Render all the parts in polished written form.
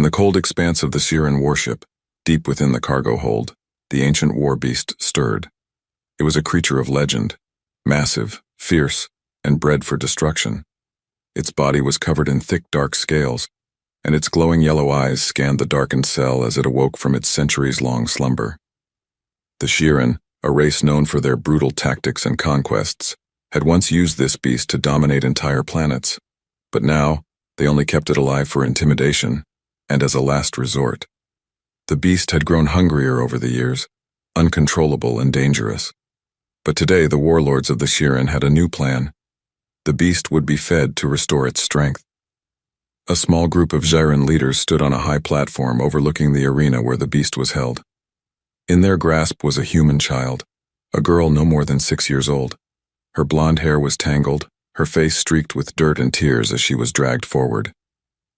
In the cold expanse of the Siren warship, deep within the cargo hold, the ancient war beast stirred. It was a creature of legend, massive, fierce, and bred for destruction. Its body was covered in thick dark scales, and its glowing yellow eyes scanned the darkened cell as it awoke from its centuries-long slumber. The Siren, a race known for their brutal tactics and conquests, had once used this beast to dominate entire planets, but now they only kept it alive for intimidation and as a last resort. The beast had grown hungrier over the years, uncontrollable and dangerous. But today the warlords of the Siren had a new plan. The beast would be fed to restore its strength. A small group of Siren leaders stood on a high platform overlooking the arena where the beast was held. In their grasp was a human child, a girl no more than 6 years old. Her blonde hair was tangled, her face streaked with dirt and tears as she was dragged forward.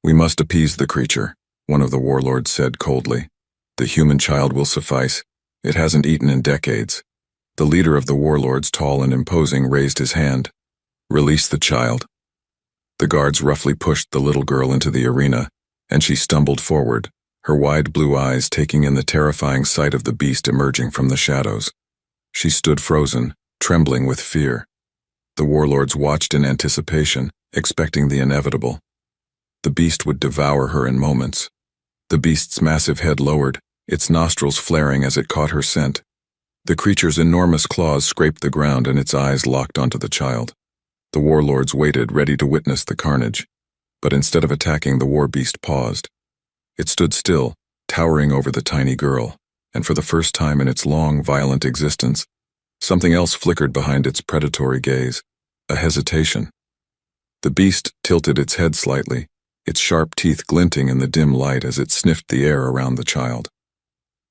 "We must appease the creature," one of the warlords said coldly. "The human child will suffice. It hasn't eaten in decades." The leader of the warlords, tall and imposing, raised his hand. "Release the child." The guards roughly pushed the little girl into the arena, and she stumbled forward, her wide blue eyes taking in the terrifying sight of the beast emerging from the shadows. She stood frozen, trembling with fear. The warlords watched in anticipation, expecting the inevitable. The beast would devour her in moments. The beast's massive head lowered, its nostrils flaring as it caught her scent. The creature's enormous claws scraped the ground and its eyes locked onto the child. The warlords waited, ready to witness the carnage. But instead of attacking, the war beast paused. It stood still, towering over the tiny girl, and for the first time in its long, violent existence, something else flickered behind its predatory gaze, a hesitation. The beast tilted its head slightly, its sharp teeth glinting in the dim light as it sniffed the air around the child.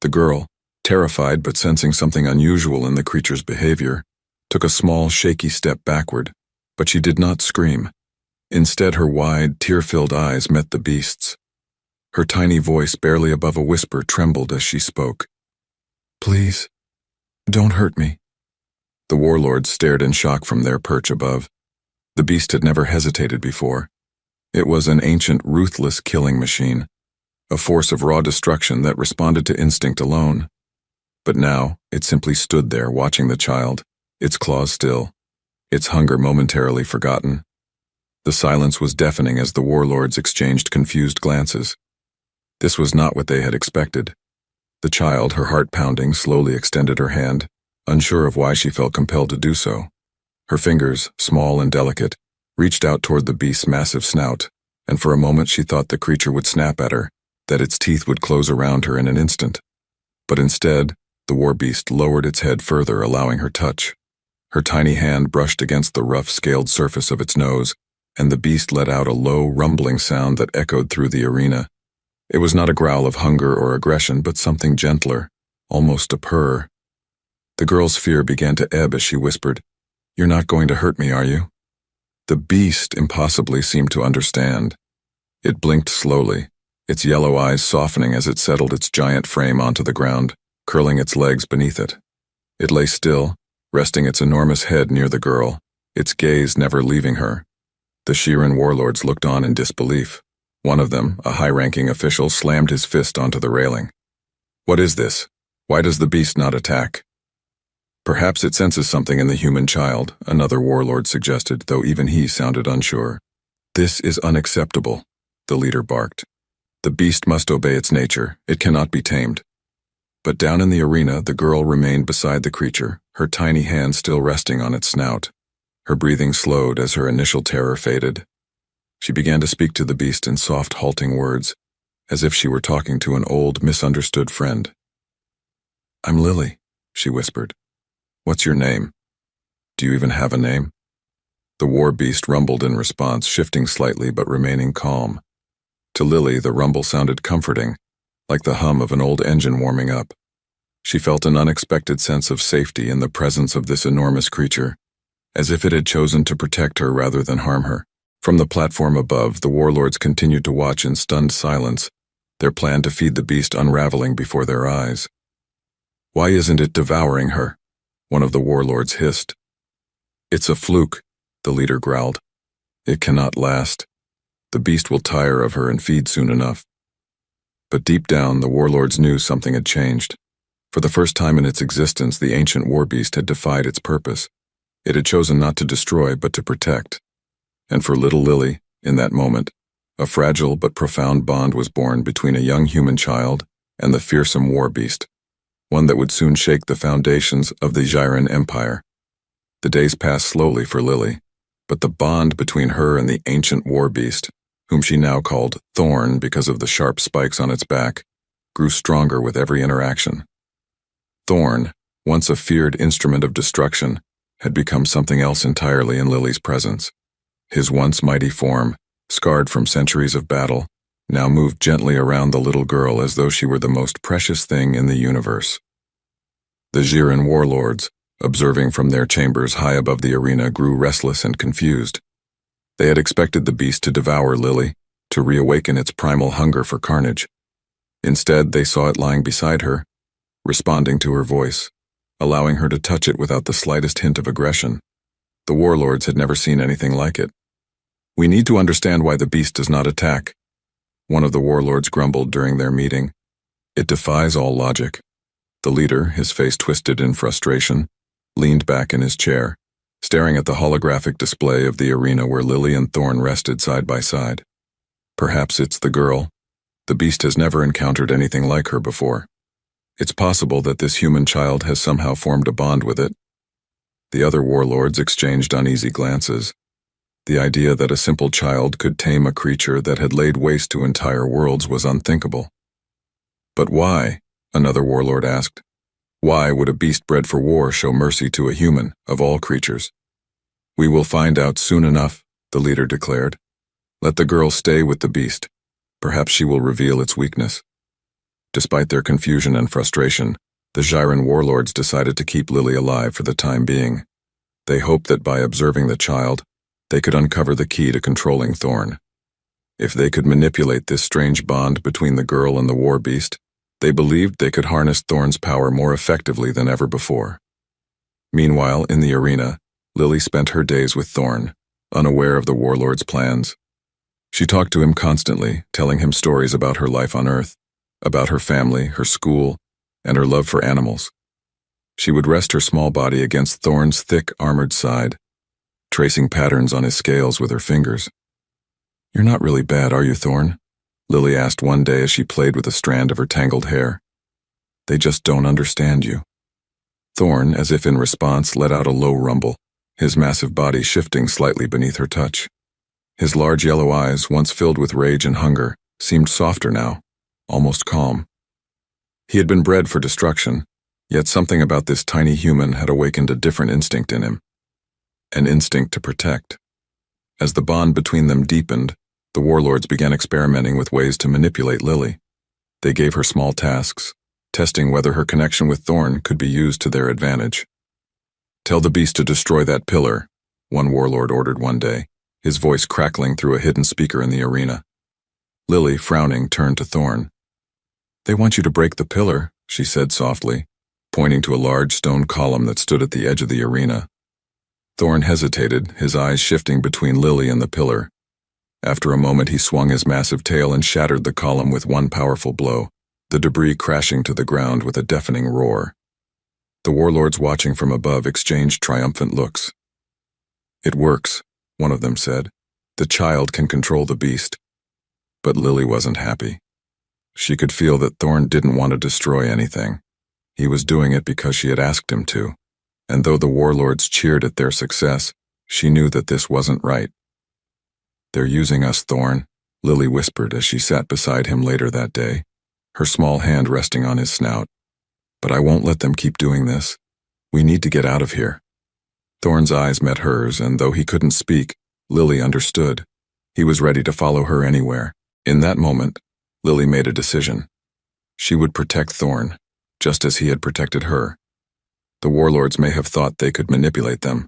The girl, terrified but sensing something unusual in the creature's behavior, took a small, shaky step backward, but she did not scream. Instead, her wide, tear-filled eyes met the beast's. Her tiny voice, barely above a whisper, trembled as she spoke. "Please, don't hurt me." The warlords stared in shock from their perch above. The beast had never hesitated before. It was an ancient, ruthless killing machine, a force of raw destruction that responded to instinct alone. But now, it simply stood there watching the child, its claws still, its hunger momentarily forgotten. The silence was deafening as the warlords exchanged confused glances. This was not what they had expected. The child, her heart pounding, slowly extended her hand, unsure of why she felt compelled to do so. Her fingers, small and delicate, reached out toward the beast's massive snout, and for a moment she thought the creature would snap at her, that its teeth would close around her in an instant. But instead, the war beast lowered its head further, allowing her touch. Her tiny hand brushed against the rough, scaled surface of its nose, and the beast let out a low, rumbling sound that echoed through the arena. It was not a growl of hunger or aggression, but something gentler, almost a purr. The girl's fear began to ebb as she whispered, "You're not going to hurt me, are you?" The beast impossibly seemed to understand. It blinked slowly, its yellow eyes softening as it settled its giant frame onto the ground, curling its legs beneath it. It lay still, resting its enormous head near the girl, its gaze never leaving her. The Siren warlords looked on in disbelief. One of them, a high-ranking official, slammed his fist onto the railing. "What is this? Why does the beast not attack?" "Perhaps it senses something in the human child," another warlord suggested, though even he sounded unsure. "This is unacceptable," the leader barked. "The beast must obey its nature. It cannot be tamed." But down in the arena, the girl remained beside the creature, her tiny hand still resting on its snout. Her breathing slowed as her initial terror faded. She began to speak to the beast in soft, halting words, as if she were talking to an old, misunderstood friend. "I'm Lily," she whispered. "What's your name? Do you even have a name?" The war beast rumbled in response, shifting slightly but remaining calm. To Lily, the rumble sounded comforting, like the hum of an old engine warming up. She felt an unexpected sense of safety in the presence of this enormous creature, as if it had chosen to protect her rather than harm her. From the platform above, the warlords continued to watch in stunned silence, their plan to feed the beast unraveling before their eyes. "Why isn't it devouring her?" one of the warlords hissed. "It's a fluke," the leader growled. "It cannot last. The beast will tire of her and feed soon enough." But deep down, the warlords knew something had changed. For the first time in its existence, the ancient war beast had defied its purpose. It had chosen not to destroy, but to protect. And for little Lily, in that moment, a fragile but profound bond was born between a young human child and the fearsome war beast, one that would soon shake the foundations of the Xiran Empire. The days passed slowly for Lily, but the bond between her and the ancient war beast, whom she now called Thorn because of the sharp spikes on its back, grew stronger with every interaction. Thorn, once a feared instrument of destruction, had become something else entirely in Lily's presence. His once mighty form, scarred from centuries of battle, now moved gently around the little girl as though she were the most precious thing in the universe. The Xiran warlords, observing from their chambers high above the arena, grew restless and confused. They had expected the beast to devour Lily, to reawaken its primal hunger for carnage. Instead, they saw it lying beside her, responding to her voice, allowing her to touch it without the slightest hint of aggression. The warlords had never seen anything like it. "We need to understand why the beast does not attack," one of the warlords grumbled during their meeting. "It defies all logic." The leader, his face twisted in frustration, leaned back in his chair, staring at the holographic display of the arena where Lily and Thorn rested side by side. "Perhaps it's the girl. The beast has never encountered anything like her before. It's possible that this human child has somehow formed a bond with it." The other warlords exchanged uneasy glances. The idea that a simple child could tame a creature that had laid waste to entire worlds was unthinkable. "But why?" another warlord asked. "Why would a beast bred for war show mercy to a human, of all creatures?" "We will find out soon enough," the leader declared. "Let the girl stay with the beast. Perhaps she will reveal its weakness." Despite their confusion and frustration, the Xiran warlords decided to keep Lily alive for the time being. They hoped that by observing the child, they could uncover the key to controlling Thorn. If they could manipulate this strange bond between the girl and the war beast, they believed they could harness Thorn's power more effectively than ever before. Meanwhile, in the arena, Lily spent her days with Thorn, unaware of the warlord's plans. She talked to him constantly, telling him stories about her life on Earth, about her family, her school, and her love for animals. She would rest her small body against Thorn's thick, armored side, tracing patterns on his scales with her fingers. "You're not really bad, are you, Thorn?" Lily asked one day as she played with a strand of her tangled hair. "They just don't understand you." Thorn, as if in response, let out a low rumble, his massive body shifting slightly beneath her touch. His large yellow eyes, once filled with rage and hunger, seemed softer now, almost calm. He had been bred for destruction, yet something about this tiny human had awakened a different instinct in him. An instinct to protect. As the bond between them deepened, the warlords began experimenting with ways to manipulate Lily. They gave her small tasks, testing whether her connection with Thorn could be used to their advantage. "Tell the beast to destroy that pillar," one warlord ordered one day, his voice crackling through a hidden speaker in the arena. Lily, frowning, turned to Thorn. "They want you to break the pillar," she said softly, pointing to a large stone column that stood at the edge of the arena. Thorn hesitated, his eyes shifting between Lily and the pillar. After a moment, he swung his massive tail and shattered the column with one powerful blow, the debris crashing to the ground with a deafening roar. The warlords watching from above exchanged triumphant looks. "It works," one of them said. "The child can control the beast." But Lily wasn't happy. She could feel that Thorn didn't want to destroy anything. He was doing it because she had asked him to. And though the warlords cheered at their success, she knew that this wasn't right. "They're using us, Thorn," Lily whispered as she sat beside him later that day, her small hand resting on his snout. "But I won't let them keep doing this. We need to get out of here." Thorn's eyes met hers, and though he couldn't speak, Lily understood. He was ready to follow her anywhere. In that moment, Lily made a decision. She would protect Thorn, just as he had protected her. The warlords may have thought they could manipulate them,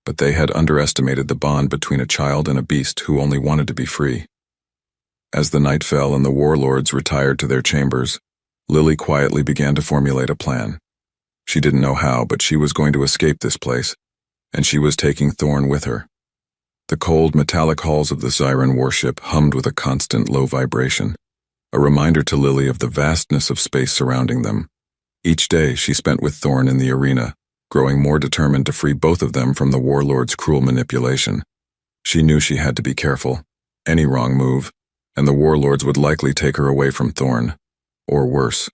but they had underestimated the bond between a child and a beast who only wanted to be free. As the night fell and the warlords retired to their chambers, Lily quietly began to formulate a plan. She didn't know how, but she was going to escape this place, and she was taking Thorn with her. The cold, metallic halls of the Xiran warship hummed with a constant low vibration. a reminder to Lily of the vastness of space surrounding them. Each day she spent with Thorn in the arena, growing more determined to free both of them from the warlord's cruel manipulation. She knew she had to be careful. Any wrong move, and the warlords would likely take her away from Thorn. Or worse.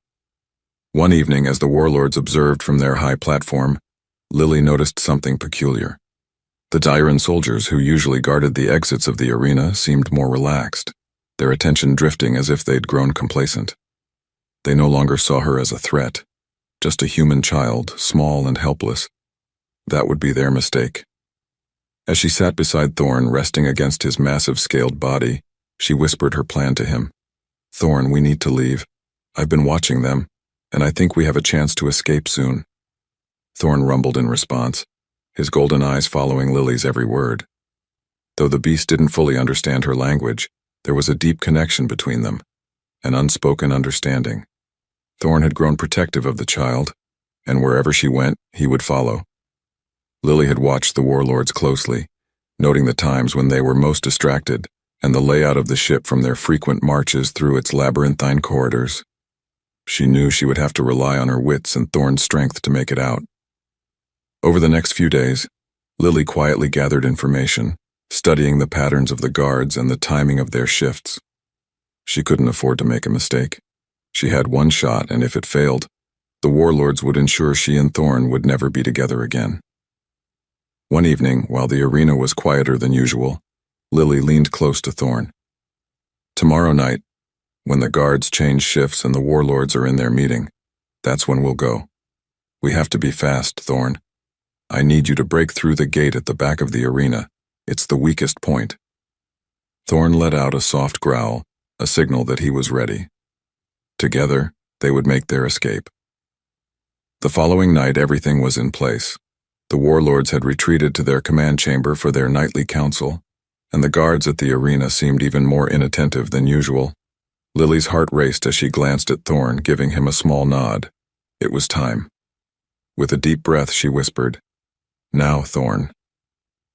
One evening, as the warlords observed from their high platform, Lily noticed something peculiar. The Dairon soldiers who usually guarded the exits of the arena seemed more relaxed, their attention drifting as if they'd grown complacent. They no longer saw her as a threat, just a human child, small and helpless. That would be their mistake. As she sat beside Thorn, resting against his massive scaled body, she whispered her plan to him. "Thorn, we need to leave. I've been watching them, and I think we have a chance to escape soon." Thorn rumbled in response, his golden eyes following Lily's every word. Though the beast didn't fully understand her language, there was a deep connection between them, an unspoken understanding. Thorn had grown protective of the child, and wherever she went, he would follow. Lily had watched the warlords closely, noting the times when they were most distracted and the layout of the ship from their frequent marches through its labyrinthine corridors. She knew she would have to rely on her wits and Thorn's strength to make it out. Over the next few days, Lily quietly gathered information, studying the patterns of the guards and the timing of their shifts. She couldn't afford to make a mistake. She had one shot, and if it failed, the warlords would ensure she and Thorn would never be together again. One evening, while the arena was quieter than usual, Lily leaned close to Thorn. "Tomorrow night, when the guards change shifts and the warlords are in their meeting, that's when we'll go. We have to be fast, Thorn. I need you to break through the gate at the back of the arena. It's the weakest point." Thorn let out a soft growl, a signal that he was ready. Together, they would make their escape. The following night, everything was in place. The warlords had retreated to their command chamber for their nightly council, and the guards at the arena seemed even more inattentive than usual. Lily's heart raced as she glanced at Thorn, giving him a small nod. It was time. With a deep breath, she whispered, "Now, Thorn."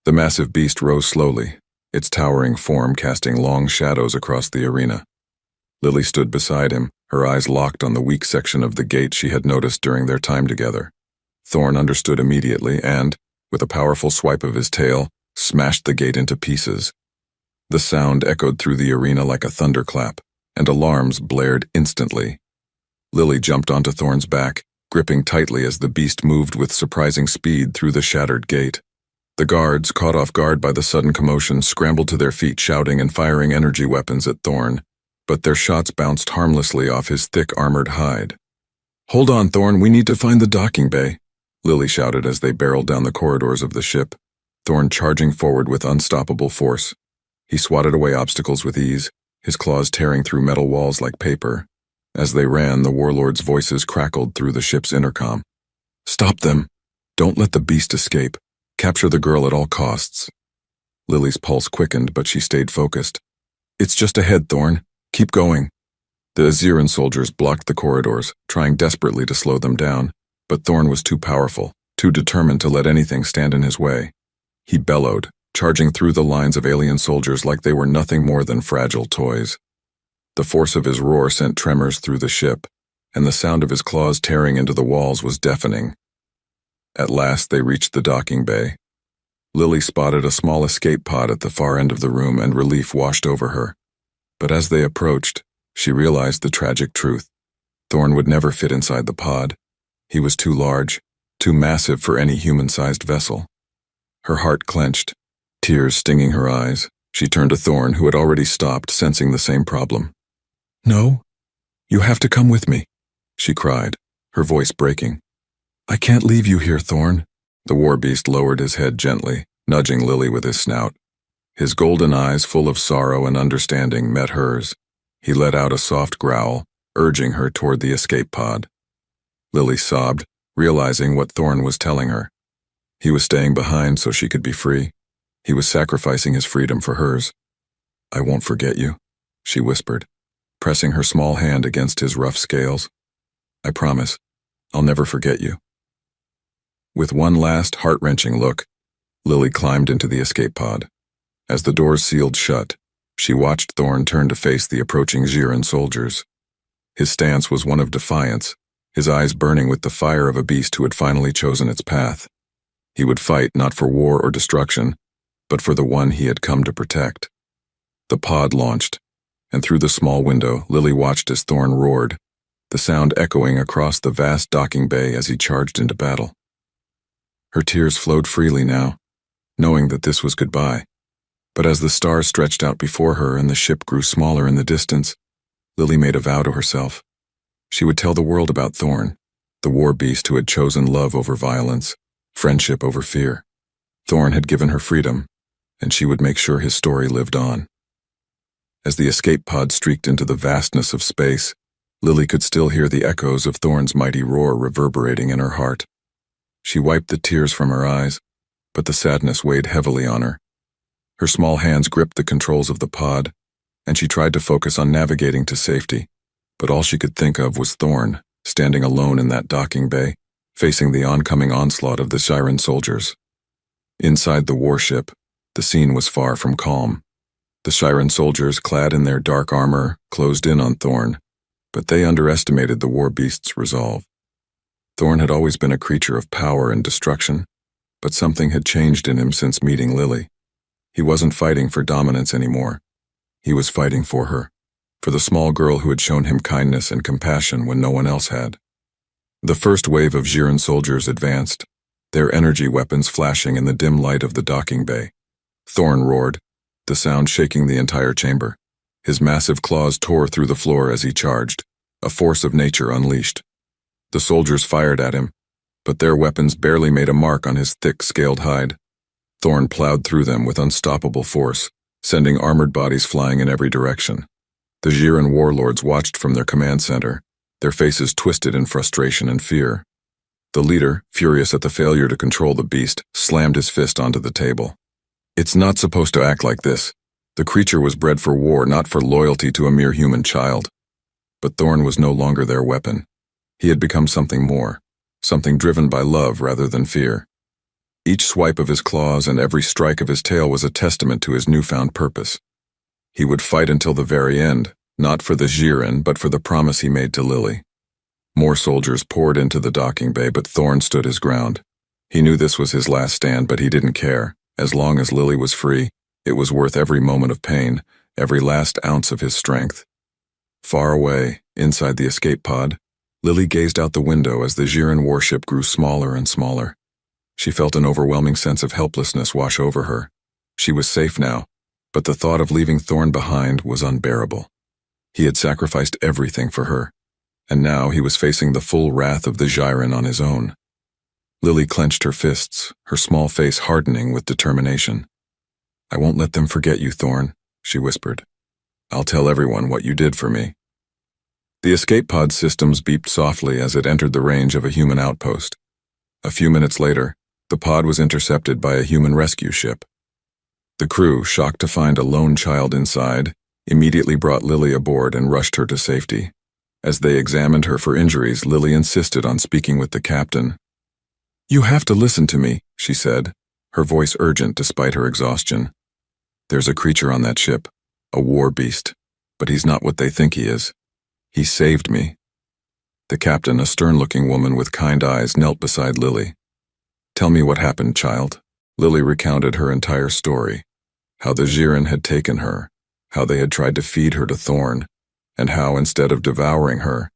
The massive beast rose slowly, its towering form casting long shadows across the arena. Lily stood beside him, her eyes locked on the weak section of the gate she had noticed during their time together. Thorn understood immediately and, with a powerful swipe of his tail, smashed the gate into pieces. The sound echoed through the arena like a thunderclap, and alarms blared instantly. Lily jumped onto Thorn's back, gripping tightly as the beast moved with surprising speed through the shattered gate. The guards, caught off guard by the sudden commotion, scrambled to their feet, shouting and firing energy weapons at Thorn, but their shots bounced harmlessly off his thick armored hide. "Hold on, Thorn, we need to find the docking bay," Lily shouted as they barreled down the corridors of the ship, Thorn charging forward with unstoppable force. He swatted away obstacles with ease, his claws tearing through metal walls like paper. As they ran, the warlords' voices crackled through the ship's intercom. "Stop them! Don't let the beast escape. Capture the girl at all costs." Lily's pulse quickened, but she stayed focused. "It's just ahead, Thorn. Keep going." The Aziran soldiers blocked the corridors, trying desperately to slow them down, but Thorn was too powerful, too determined to let anything stand in his way. He bellowed, charging through the lines of alien soldiers like they were nothing more than fragile toys. The force of his roar sent tremors through the ship, and the sound of his claws tearing into the walls was deafening. At last they reached the docking bay. Lily spotted a small escape pod at the far end of the room, and relief washed over her. But as they approached, she realized the tragic truth. Thorn would never fit inside the pod. He was too large, too massive for any human-sized vessel. Her heart clenched, tears stinging her eyes. She turned to Thorn, who had already stopped, sensing the same problem. "No, you have to come with me," she cried, her voice breaking. "I can't leave you here, Thorn." The war beast lowered his head gently, nudging Lily with his snout. His golden eyes, full of sorrow and understanding, met hers. He let out a soft growl, urging her toward the escape pod. Lily sobbed, realizing what Thorn was telling her. He was staying behind so she could be free. He was sacrificing his freedom for hers. "I won't forget you," she whispered, pressing her small hand against his rough scales. "I promise, I'll never forget you." With one last heart-wrenching look, Lily climbed into the escape pod. As the doors sealed shut, She watched Thorn turn to face the approaching Jiren soldiers. His stance was one of defiance, his eyes burning with the fire of a beast who had finally chosen its path. He would fight not for war or destruction, but for the one he had come to protect. The pod launched, and through the small window, Lily watched as Thorn roared, the sound echoing across the vast docking bay as he charged into battle. Her tears flowed freely now, knowing that this was goodbye. But as the stars stretched out before her and the ship grew smaller in the distance, Lily made a vow to herself. She would tell the world about Thorn, the war beast who had chosen love over violence, friendship over fear. Thorn had given her freedom, and she would make sure his story lived on. As the escape pod streaked into the vastness of space, Lily could still hear the echoes of Thorn's mighty roar reverberating in her heart. She wiped the tears from her eyes, but the sadness weighed heavily on her. Her small hands gripped the controls of the pod, and she tried to focus on navigating to safety, but all she could think of was Thorn, standing alone in that docking bay, facing the oncoming onslaught of the Jiren soldiers. Inside the warship, the scene was far from calm. The Jiren soldiers, clad in their dark armor, closed in on Thorn, but they underestimated the war beast's resolve. Thorn had always been a creature of power and destruction, but something had changed in him since meeting Lily. He wasn't fighting for dominance anymore. He was fighting for her, for the small girl who had shown him kindness and compassion when no one else had. The first wave of Jiren soldiers advanced, their energy weapons flashing in the dim light of the docking bay. Thorn roared, the sound shaking the entire chamber. His massive claws tore through the floor as he charged, a force of nature unleashed. The soldiers fired at him, but their weapons barely made a mark on his thick, scaled hide. Thorn plowed through them with unstoppable force, sending armored bodies flying in every direction. The Jiren warlords watched from their command center, their faces twisted in frustration and fear. The leader, furious at the failure to control the beast, slammed his fist onto the table. It's not supposed to act like this. The creature was bred for war, not for loyalty to a mere human child. But Thorn was no longer their weapon. He had become something more, something driven by love rather than fear. Each swipe of his claws and every strike of his tail was a testament to his newfound purpose. He would fight until the very end, not for the Jiren, but for the promise he made to Lily. More soldiers poured into the docking bay, but Thorn stood his ground. He knew this was his last stand, but he didn't care. As long as Lily was free, it was worth every moment of pain, every last ounce of his strength. Far away, inside the escape pod, Lily gazed out the window as the Jiren warship grew smaller and smaller. She felt an overwhelming sense of helplessness wash over her. She was safe now, but the thought of leaving Thorn behind was unbearable. He had sacrificed everything for her, and now he was facing the full wrath of the Jiren on his own. Lily clenched her fists, her small face hardening with determination. "I won't let them forget you, Thorn," she whispered. "I'll tell everyone what you did for me." The escape pod systems beeped softly as it entered the range of a human outpost. A few minutes later, the pod was intercepted by a human rescue ship. The crew, shocked to find a lone child inside, immediately brought Lily aboard and rushed her to safety. As they examined her for injuries, Lily insisted on speaking with the captain. "You have to listen to me," she said, her voice urgent despite her exhaustion. "There's a creature on that ship, a war beast, but he's not what they think he is. He saved me." The captain, a stern-looking woman with kind eyes, knelt beside Lily. "Tell me what happened, child." Lily recounted her entire story, how the Jiren had taken her, how they had tried to feed her to Thorn, and how, instead of devouring her,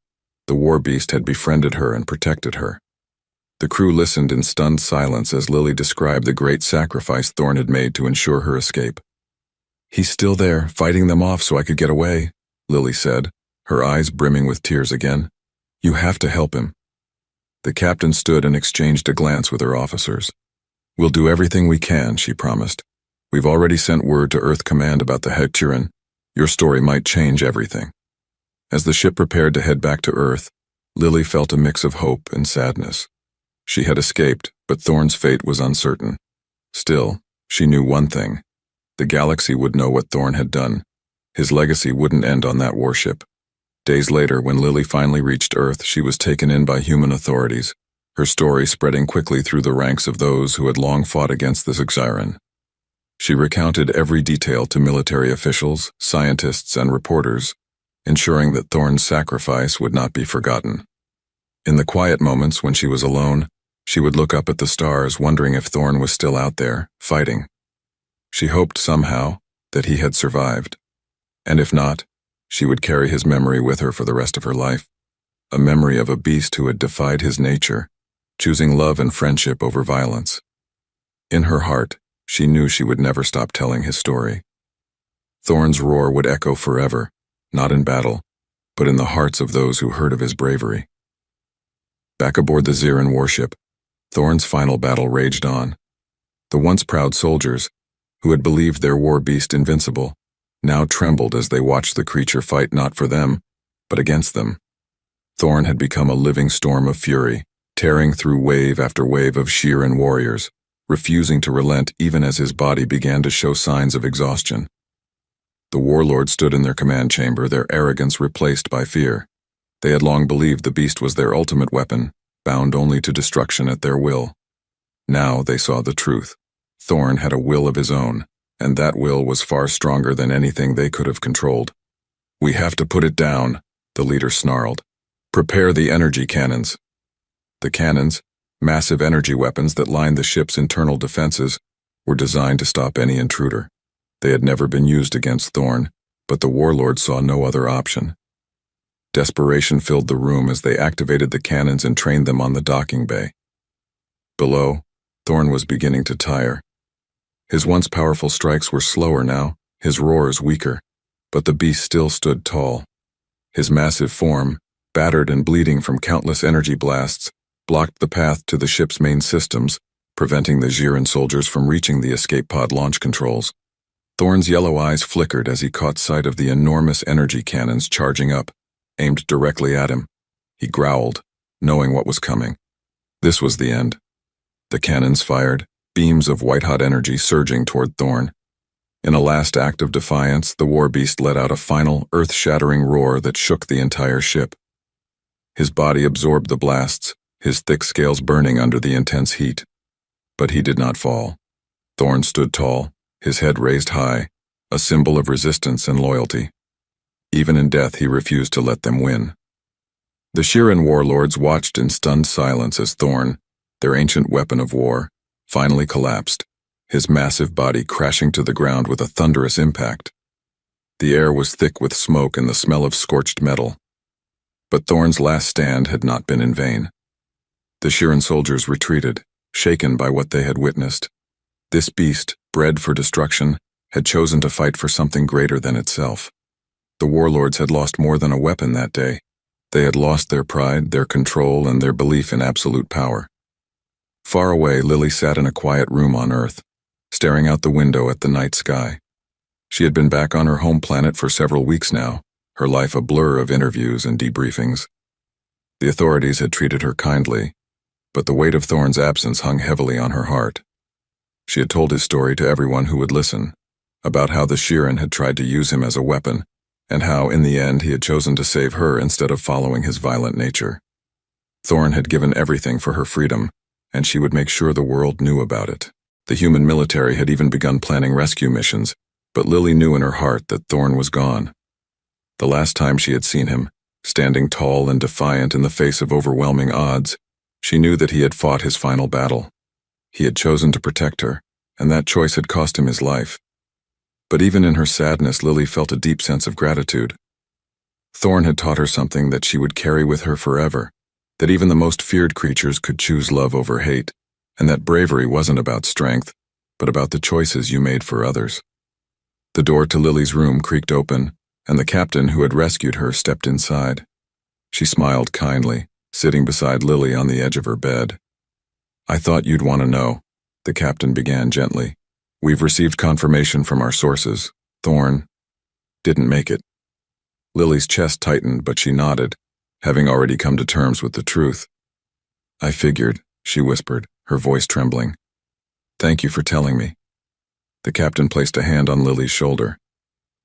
the war beast had befriended her and protected her. The crew listened in stunned silence as Lily described the great sacrifice Thorn had made to ensure her escape. "He's still there, fighting them off so I could get away," Lily said, her eyes brimming with tears again. "You have to help him." The captain stood and exchanged a glance with her officers. "We'll do everything we can," she promised. "We've already sent word to Earth Command about the HFY. Your story might change everything." As the ship prepared to head back to Earth, Lily felt a mix of hope and sadness. She had escaped, but Thorn's fate was uncertain. Still, she knew one thing. The galaxy would know what Thorn had done. His legacy wouldn't end on that warship. Days later, when Lily finally reached Earth, she was taken in by human authorities, her story spreading quickly through the ranks of those who had long fought against the Jiren. She recounted every detail to military officials, scientists, and reporters, ensuring that Thorne's sacrifice would not be forgotten. In the quiet moments when she was alone, she would look up at the stars, wondering if Thorne was still out there, fighting. She hoped somehow that he had survived. And if not, she would carry his memory with her for the rest of her life, a memory of a beast who had defied his nature, choosing love and friendship over violence. In her heart, she knew she would never stop telling his story. Thorne's roar would echo forever, not in battle, but in the hearts of those who heard of his bravery. Back aboard the Xiran warship, Thorne's final battle raged on. The once proud soldiers, who had believed their war beast invincible, now trembled as they watched the creature fight not for them, but against them. Thorne had become a living storm of fury, tearing through wave after wave of Xiran warriors, refusing to relent even as his body began to show signs of exhaustion. The warlords stood in their command chamber, their arrogance replaced by fear. They had long believed the beast was their ultimate weapon, bound only to destruction at their will. Now they saw the truth. Thorne had a will of his own, and that will was far stronger than anything they could have controlled. "We have to put it down," the leader snarled. "Prepare the energy cannons." The cannons, massive energy weapons that lined the ship's internal defenses, were designed to stop any intruder. They had never been used against Thorne, but the warlords saw no other option. Desperation filled the room as they activated the cannons and trained them on the docking bay. Below, Thorne was beginning to tire. His once powerful strikes were slower now, his roars weaker, but the beast still stood tall. His massive form, battered and bleeding from countless energy blasts, blocked the path to the ship's main systems, preventing the Xiran soldiers from reaching the escape pod launch controls. Thorne's yellow eyes flickered as he caught sight of the enormous energy cannons charging up, aimed directly at him. He growled, knowing what was coming. This was the end. The cannons fired, beams of white-hot energy surging toward Thorne. In a last act of defiance, the war beast let out a final, earth-shattering roar that shook the entire ship. His body absorbed the blasts, his thick scales burning under the intense heat. But he did not fall. Thorne stood tall, his head raised high, a symbol of resistance and loyalty. Even in death, he refused to let them win. The Xiran warlords watched in stunned silence as Thorne, their ancient weapon of war, finally collapsed, his massive body crashing to the ground with a thunderous impact. The air was thick with smoke and the smell of scorched metal. But Thorne's last stand had not been in vain. The Xiran soldiers retreated, shaken by what they had witnessed. This beast, bred for destruction, had chosen to fight for something greater than itself. The warlords had lost more than a weapon that day. They had lost their pride, their control, and their belief in absolute power. Far away, Lily sat in a quiet room on Earth, staring out the window at the night sky. She had been back on her home planet for several weeks now, her life a blur of interviews and debriefings. The authorities had treated her kindly, but the weight of Thorne's absence hung heavily on her heart. She had told his story to everyone who would listen, about how the Xiran had tried to use him as a weapon, and how, in the end, he had chosen to save her instead of following his violent nature. Thorne had given everything for her freedom, and she would make sure the world knew about it. The human military had even begun planning rescue missions, but Lily knew in her heart that Thorne was gone. The last time she had seen him, standing tall and defiant in the face of overwhelming odds, she knew that he had fought his final battle. He had chosen to protect her, and that choice had cost him his life. But even in her sadness, Lily felt a deep sense of gratitude. Thorne had taught her something that she would carry with her forever, that even the most feared creatures could choose love over hate, and that bravery wasn't about strength, but about the choices you made for others. The door to Lily's room creaked open, and the captain who had rescued her stepped inside. She smiled kindly, sitting beside Lily on the edge of her bed. "I thought you'd want to know," the captain began gently. "We've received confirmation from our sources. Thorne didn't make it." Lily's chest tightened, but she nodded, having already come to terms with the truth. "I figured," she whispered, her voice trembling. "Thank you for telling me." The captain placed a hand on Lily's shoulder.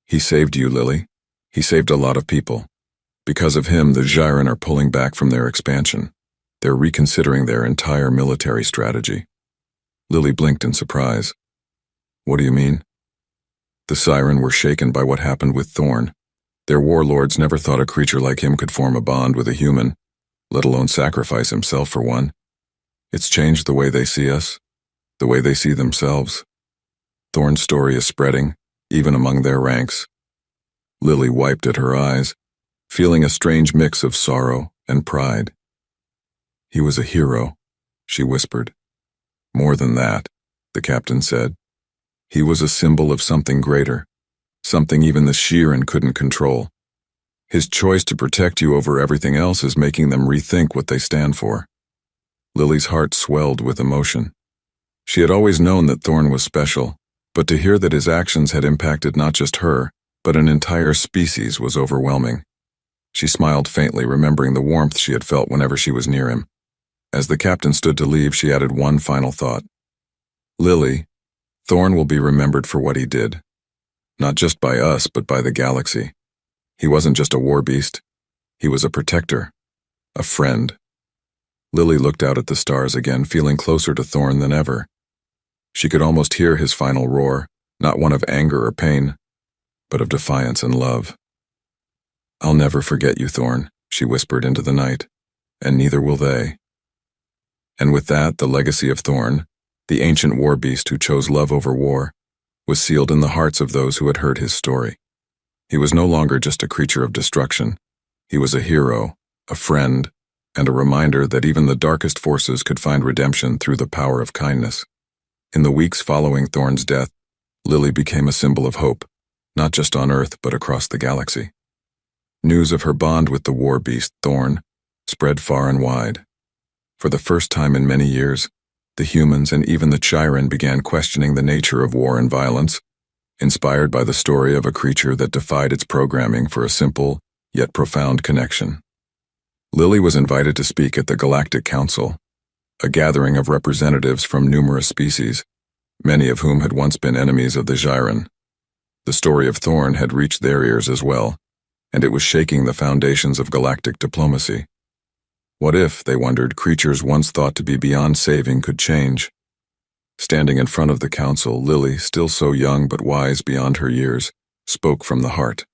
"He saved you, Lily. He saved a lot of people. Because of him, the Xiran are pulling back from their expansion. They're reconsidering their entire military strategy." Lily blinked in surprise. What do you mean? The Siren were shaken by what happened with Thorn. Their warlords never thought a creature like him could form a bond with a human, let alone sacrifice himself for one. It's changed the way they see us, the way they see themselves. Thorn's story is spreading, even among their ranks. Lily wiped at her eyes, feeling a strange mix of sorrow and pride. He was a hero, she whispered. More than that, the captain said. He was a symbol of something greater, something even the Shiren couldn't control. His choice to protect you over everything else is making them rethink what they stand for. Lily's heart swelled with emotion. She had always known that Thorn was special, but to hear that his actions had impacted not just her, but an entire species was overwhelming. She smiled faintly, remembering the warmth she had felt whenever she was near him. As the captain stood to leave, she added one final thought. Lily, Thorn will be remembered for what he did. Not just by us, but by the galaxy. He wasn't just a war beast. He was a protector, a friend. Lily looked out at the stars again, feeling closer to Thorn than ever. She could almost hear his final roar, not one of anger or pain, but of defiance and love. I'll never forget you, Thorn, she whispered into the night, and neither will they. And with that, the legacy of Thorn, the ancient war beast who chose love over war, was sealed in the hearts of those who had heard his story. He was no longer just a creature of destruction. He was a hero, a friend, and a reminder that even the darkest forces could find redemption through the power of kindness. In the weeks following Thorn's death, Lily became a symbol of hope, not just on Earth but across the galaxy. News of her bond with the war beast, Thorn, spread far and wide. For the first time in many years, the humans and even the Chiron began questioning the nature of war and violence, inspired by the story of a creature that defied its programming for a simple, yet profound connection. Lily was invited to speak at the Galactic Council, a gathering of representatives from numerous species, many of whom had once been enemies of the Chiron. The story of Thorn had reached their ears as well, and it was shaking the foundations of galactic diplomacy. What if, they wondered, creatures once thought to be beyond saving could change? Standing in front of the council, Lily, still so young but wise beyond her years, spoke from the heart.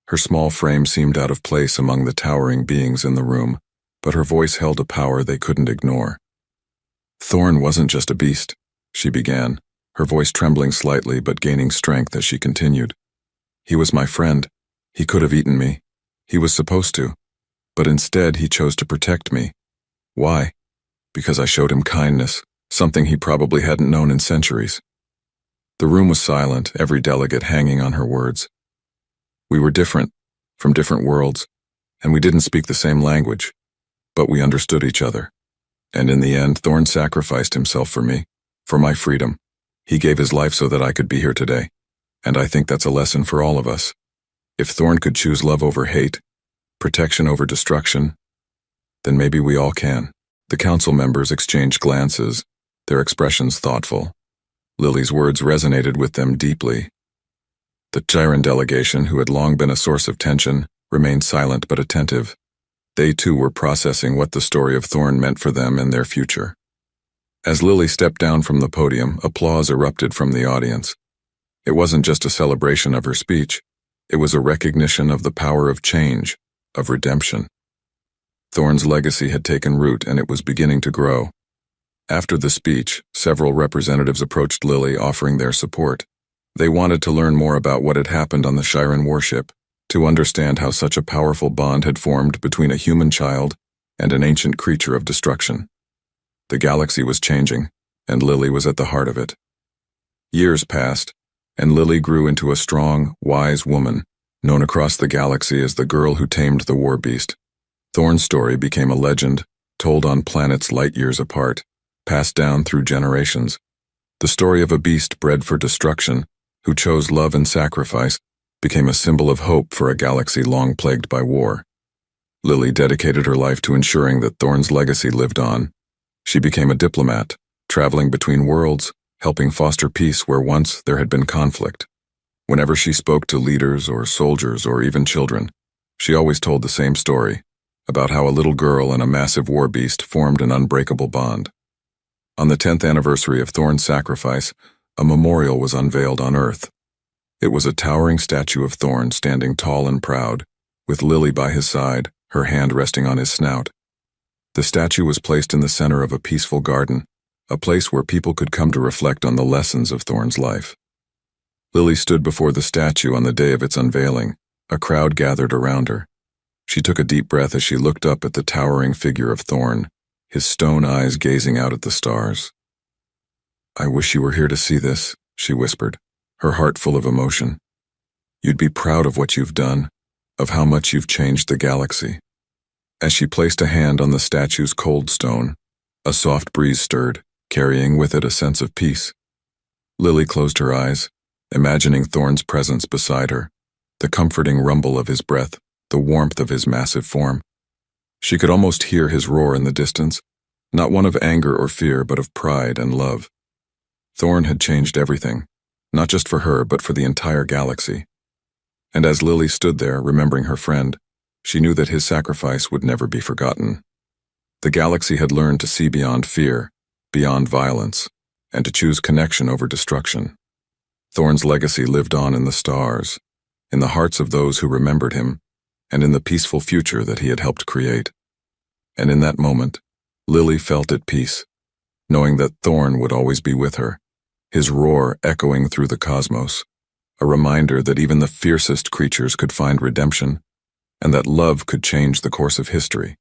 Her small frame seemed out of place among the towering beings in the room, but her voice held a power they couldn't ignore. Thorn wasn't just a beast, she began, her voice trembling slightly but gaining strength as she continued. He was my friend. He could have eaten me. He was supposed to. But instead he chose to protect me. Why? Because I showed him kindness, something he probably hadn't known in centuries. The room was silent, every delegate hanging on her words. We were different, from different worlds, and we didn't speak the same language, but we understood each other. And in the end, Thorn sacrificed himself for me, for my freedom. He gave his life so that I could be here today, and I think that's a lesson for all of us. If Thorn could choose love over hate, protection over destruction, then maybe we all can. The council members exchanged glances, their expressions thoughtful. Lily's words resonated with them deeply. The Chiron delegation, who had long been a source of tension, remained silent but attentive. They too were processing what the story of Thorn meant for them and their future. As Lily stepped down from the podium, applause erupted from the audience. It wasn't just a celebration of her speech, it was a recognition of the power of change, of redemption. Thorn's legacy had taken root and it was beginning to grow. After the speech, several representatives approached Lily offering their support. They wanted to learn more about what had happened on the Chiron warship, to understand how such a powerful bond had formed between a human child and an ancient creature of destruction. The galaxy was changing, and Lily was at the heart of it. Years passed, and Lily grew into a strong, wise woman, known across the galaxy as the girl who tamed the war beast. Thorn's story became a legend, told on planets light years apart, passed down through generations. The story of a beast bred for destruction, who chose love and sacrifice, became a symbol of hope for a galaxy long plagued by war. Lily dedicated her life to ensuring that Thorn's legacy lived on. She became a diplomat, traveling between worlds, helping foster peace where once there had been conflict. Whenever she spoke to leaders or soldiers or even children, she always told the same story, about how a little girl and a massive war beast formed an unbreakable bond. On the 10th anniversary of Thorn's sacrifice, a memorial was unveiled on Earth. It was a towering statue of Thorn standing tall and proud, with Lily by his side, her hand resting on his snout. The statue was placed in the center of a peaceful garden, a place where people could come to reflect on the lessons of Thorn's life. Lily stood before the statue on the day of its unveiling. A crowd gathered around her. She took a deep breath as she looked up at the towering figure of Thorn, his stone eyes gazing out at the stars. "I wish you were here to see this," she whispered, her heart full of emotion. "You'd be proud of what you've done, of how much you've changed the galaxy." As she placed a hand on the statue's cold stone, a soft breeze stirred, carrying with it a sense of peace. Lily closed her eyes, imagining Thorn's presence beside her, the comforting rumble of his breath, the warmth of his massive form. She could almost hear his roar in the distance, not one of anger or fear, but of pride and love. Thorn had changed everything, not just for her, but for the entire galaxy. And as Lily stood there, remembering her friend, she knew that his sacrifice would never be forgotten. The galaxy had learned to see beyond fear, beyond violence, and to choose connection over destruction. Thorn's legacy lived on in the stars, in the hearts of those who remembered him, and in the peaceful future that he had helped create. And in that moment, Lily felt at peace, knowing that Thorn would always be with her, his roar echoing through the cosmos, a reminder that even the fiercest creatures could find redemption, and that love could change the course of history.